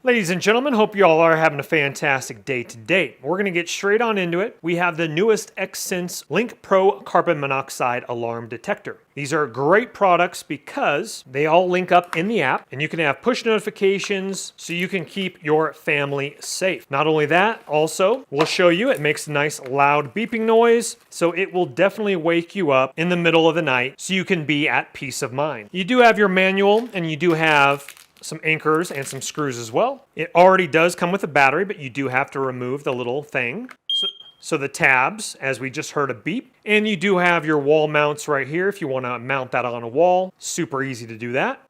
Ladies and gentlemen, hope you all are having a fantastic day today. We're going to get straight on into it. We have the newest Xsense Link Pro carbon monoxide alarm detector. These are great products because they all link up in the app and you can have push notifications so you can keep your family safe. Not only that, also, we'll show you it makes a nice loud beeping noise, so it will definitely wake you up in the middle of the night so you can be at peace of mind. You do have your manual and you do have some anchors and some screws as well. It already does come with a battery, but you do have to remove the little thing. So the tabs, as we just heard a beep, and you do have your wall mounts right here if you want to mount that on a wall. Super easy to do that.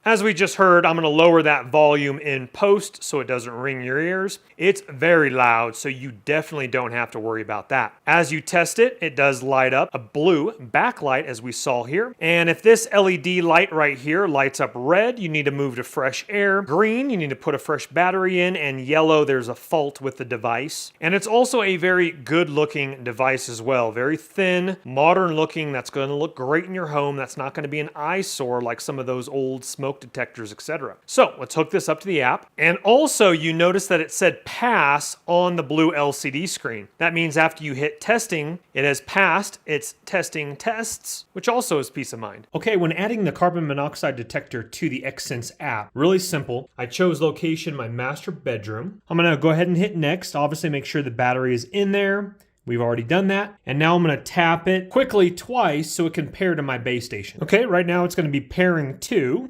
As we just heard, I'm going to lower that volume in post so it doesn't ring your ears. It's very loud, so you definitely don't have to worry about that. As you test it, it does light up a blue backlight as we saw here. And if this LED light right here lights up red, you need to move to fresh air. Green, you need to put a fresh battery in. And yellow, there's a fault with the device. And it's also a very good looking device as well. Very thin, modern looking. That's going to look great in your home. That's not going to be an eyesore like some of those old smoke detectors, etc. So let's hook this up to the app. And also you notice that it said pass on the blue LCD screen. That means after you hit testing, it has passed its testing tests, which also is peace of mind. Okay, when adding the carbon monoxide detector to the Xsense app, really simple. I chose location, my master bedroom. I'm gonna go ahead and hit next. Obviously make sure the battery is in there. We've already done that. And now I'm going to tap it quickly twice so it can pair to my base station. Okay, right now it's going to be pairing to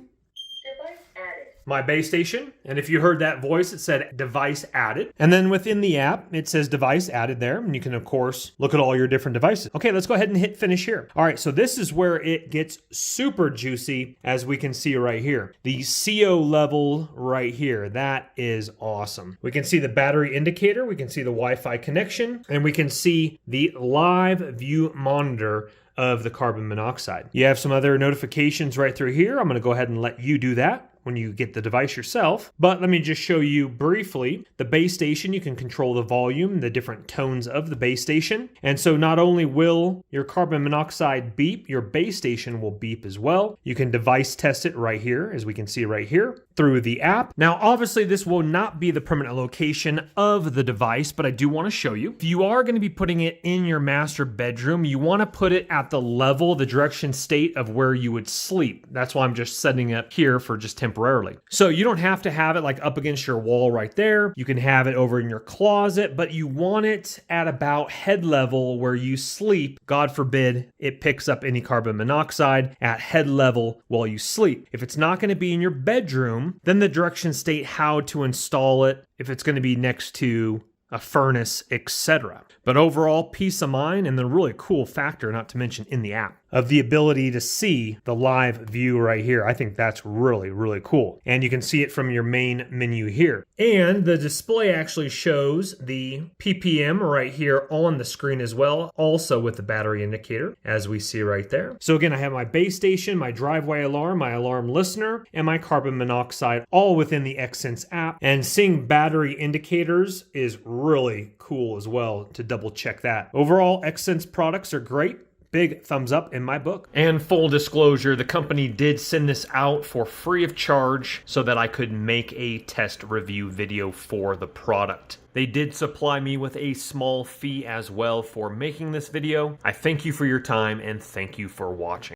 my base station. And if you heard that voice, it said device added. And then within the app, it says device added there. And you can, of course, look at all your different devices. Okay, let's go ahead and hit finish here. All right, so this is where it gets super juicy, as we can see right here. The CO level right here, that is awesome. We can see the battery indicator. We can see the Wi-Fi connection. And we can see the live view monitor of the carbon monoxide. You have some other notifications right through here. I'm going to go ahead and let you do that when you get the device yourself. But let me just show you briefly the base station. You can control the volume, the different tones of the base station. And so not only will your carbon monoxide beep, your base station will beep as well. You can device test it right here, as we can see right here, through the app. Now, obviously this will not be the permanent location of the device, but I do want to show you. If you are going to be putting it in your master bedroom, you want to put it at the level, the direction state of where you would sleep. That's why I'm just setting it here for just temporarily. So you don't have to have it like up against your wall right there. You can have it over in your closet, but you want it at about head level where you sleep. God forbid it picks up any carbon monoxide at head level while you sleep. If it's not going to be in your bedroom, then the direction state how to install it, if it's going to be next to a furnace, etc. But overall, peace of mind, and the really cool factor, not to mention in the app, of the ability to see the live view right here. I think that's really, really cool. And you can see it from your main menu here. And the display actually shows the ppm right here on the screen as well, also with the battery indicator, as we see right there. So again, I have my base station, my driveway alarm, my alarm listener, and my carbon monoxide all within the Xsense app. And seeing battery indicators is really cool as well to double check that. Overall, Xsense products are great. Big thumbs up in my book. And full disclosure, the company did send this out for free of charge so that I could make a test review video for the product. They did supply me with a small fee as well for making this video. I thank you for your time and thank you for watching.